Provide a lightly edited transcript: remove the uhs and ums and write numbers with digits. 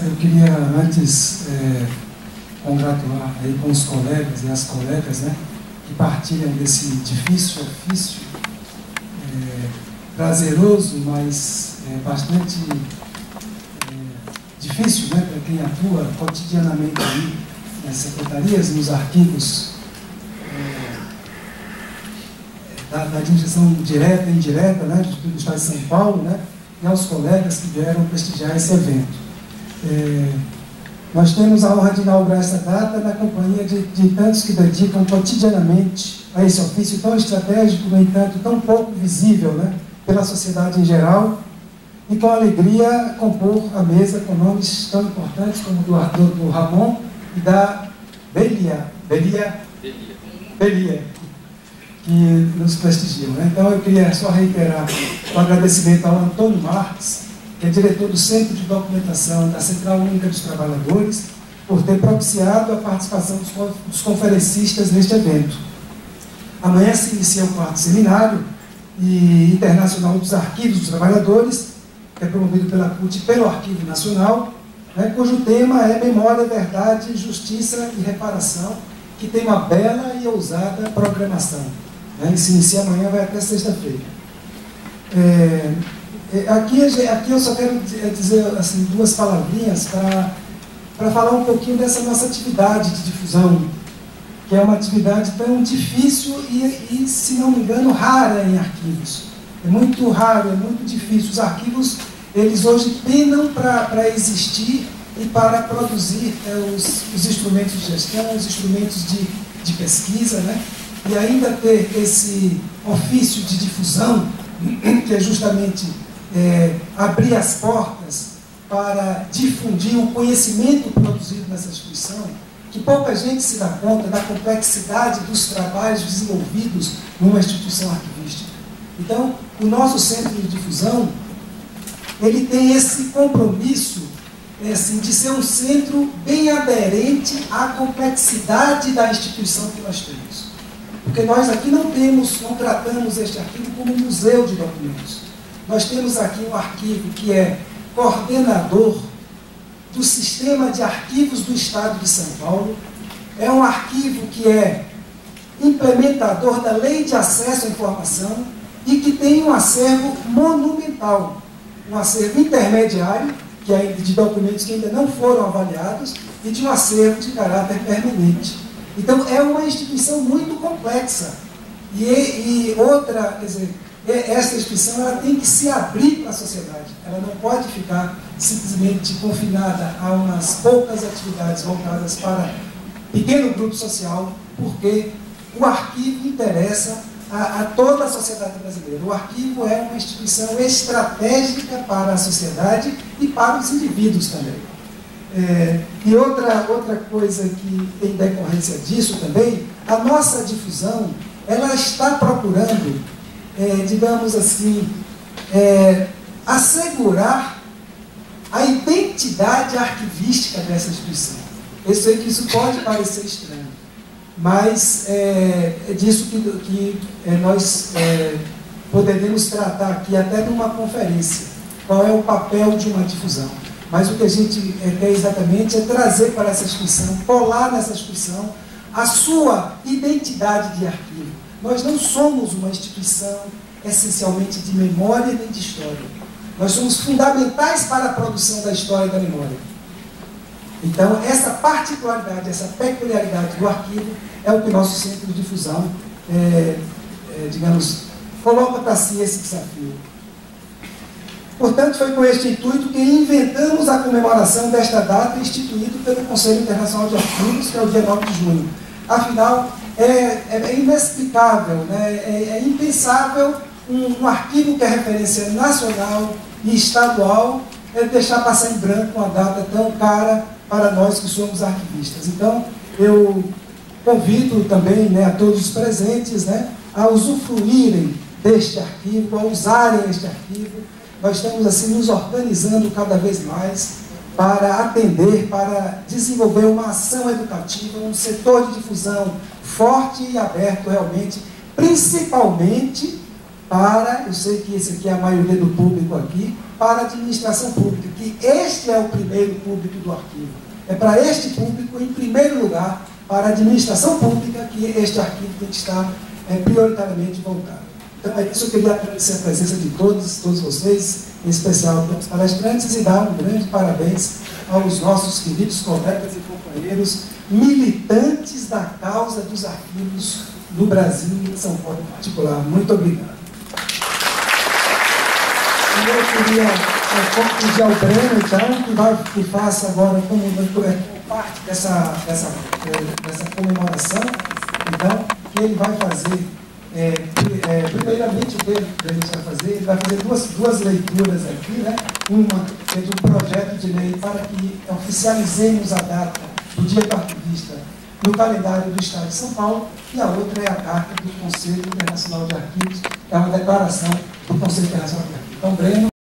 Eu queria antes congratular aí com os colegas e as colegas, né, que partilham desse difícil ofício, prazeroso, mas bastante difícil, né, para quem atua cotidianamente aí nas secretarias, nos arquivos da administração direta e indireta, né, do Estado de São Paulo, né, e aos colegas que vieram prestigiar esse evento. Nós temos a honra de inaugurar essa data na companhia de tantos que dedicam cotidianamente a esse ofício tão estratégico, no entanto, tão pouco visível, né, pela sociedade em geral, e com alegria compor a mesa com nomes tão importantes como do Ramon e da Belia, que nos prestigiam, né? Então eu queria só reiterar o agradecimento ao Antônio Marques, que é diretor do Centro de Documentação da Central Única dos Trabalhadores, por ter propiciado a participação dos conferencistas neste evento. Amanhã se inicia o 4º Seminário Internacional dos Arquivos dos Trabalhadores, que é promovido pela CUT e pelo Arquivo Nacional, né, cujo tema é Memória, Verdade, Justiça e Reparação, que tem uma bela e ousada programação. Né, se inicia amanhã, vai até sexta-feira. Aqui eu só quero dizer assim, duas palavrinhas para falar um pouquinho dessa nossa atividade de difusão, que é uma atividade tão difícil e, se não me engano, rara em arquivos. É muito raro, é muito difícil. Os arquivos, eles hoje penam para existir e para produzir os instrumentos de gestão, os instrumentos de pesquisa, né? E ainda ter esse ofício de difusão, que é justamente abrir as portas para difundir o conhecimento produzido nessa instituição, que pouca gente se dá conta da complexidade dos trabalhos desenvolvidos numa instituição arquivística. Então, o nosso centro de difusão, ele tem esse compromisso assim, de ser um centro bem aderente à complexidade da instituição que nós temos. Porque nós aqui não tratamos este arquivo como um museu de documentos. Nós temos aqui um arquivo que é coordenador do Sistema de Arquivos do Estado de São Paulo, é um arquivo que é implementador da Lei de Acesso à Informação e que tem um acervo monumental, um acervo intermediário, que é de documentos que ainda não foram avaliados, e de um acervo de caráter permanente. Então, é uma instituição muito complexa. E outra, quer dizer, essa instituição ela tem que se abrir para a sociedade. Ela não pode ficar simplesmente confinada a umas poucas atividades voltadas para pequeno grupo social, porque o arquivo interessa a toda a sociedade brasileira. O arquivo é uma instituição estratégica para a sociedade e para os indivíduos também. E outra coisa que tem decorrência disso também, a nossa difusão, ela está procurando, digamos assim, assegurar a identidade arquivística dessa instituição. Eu sei que isso pode parecer estranho, mas é disso que nós poderemos tratar aqui até numa conferência. Qual é o papel de uma difusão? Mas o que a gente quer exatamente é trazer para essa instituição, colar nessa instituição, a sua identidade de arquivo. Nós não somos uma instituição essencialmente de memória nem de história. Nós somos fundamentais para a produção da história e da memória. Então, essa particularidade, essa peculiaridade do arquivo é o que o nosso centro de difusão, digamos, coloca para si esse desafio. Portanto, foi com este intuito que inventamos a comemoração desta data instituído pelo Conselho Internacional de Arquivos, que é o dia 9 de junho. Afinal, é inexplicável, né? É impensável um arquivo que é referência nacional e estadual deixar passar em branco uma data tão cara para nós que somos arquivistas. Então, eu convido também, né, a todos os presentes, né, a usufruírem deste arquivo, a usarem este arquivo. Nós estamos assim nos organizando cada vez mais para atender, para desenvolver uma ação educativa, um setor de difusão forte e aberto realmente, principalmente para, eu sei que esse aqui é a maioria do público aqui, para a administração pública, que este é o primeiro público do arquivo. É para este público, em primeiro lugar, para a administração pública, que este arquivo tem que estar prioritariamente voltado. Então, é isso que eu queria agradecer a presença de todos vocês, em especial dos palestrantes, e dar um grande parabéns aos nossos queridos colegas e companheiros militantes da causa dos arquivos no Brasil e em São Paulo em particular. Muito obrigado. E eu queria pedir ao Breno, então, que faça agora como parte dessa comemoração, então, que ele vai fazer, primeiramente o que a gente vai fazer, ele vai fazer duas leituras aqui, né? Uma é de um projeto de lei para que oficializemos a data do Dia do Arquivista no calendário do Estado de São Paulo, e a outra é a carta do Conselho Internacional de Arquivos, é uma declaração do Conselho Internacional de Arquivos. Então, Breno,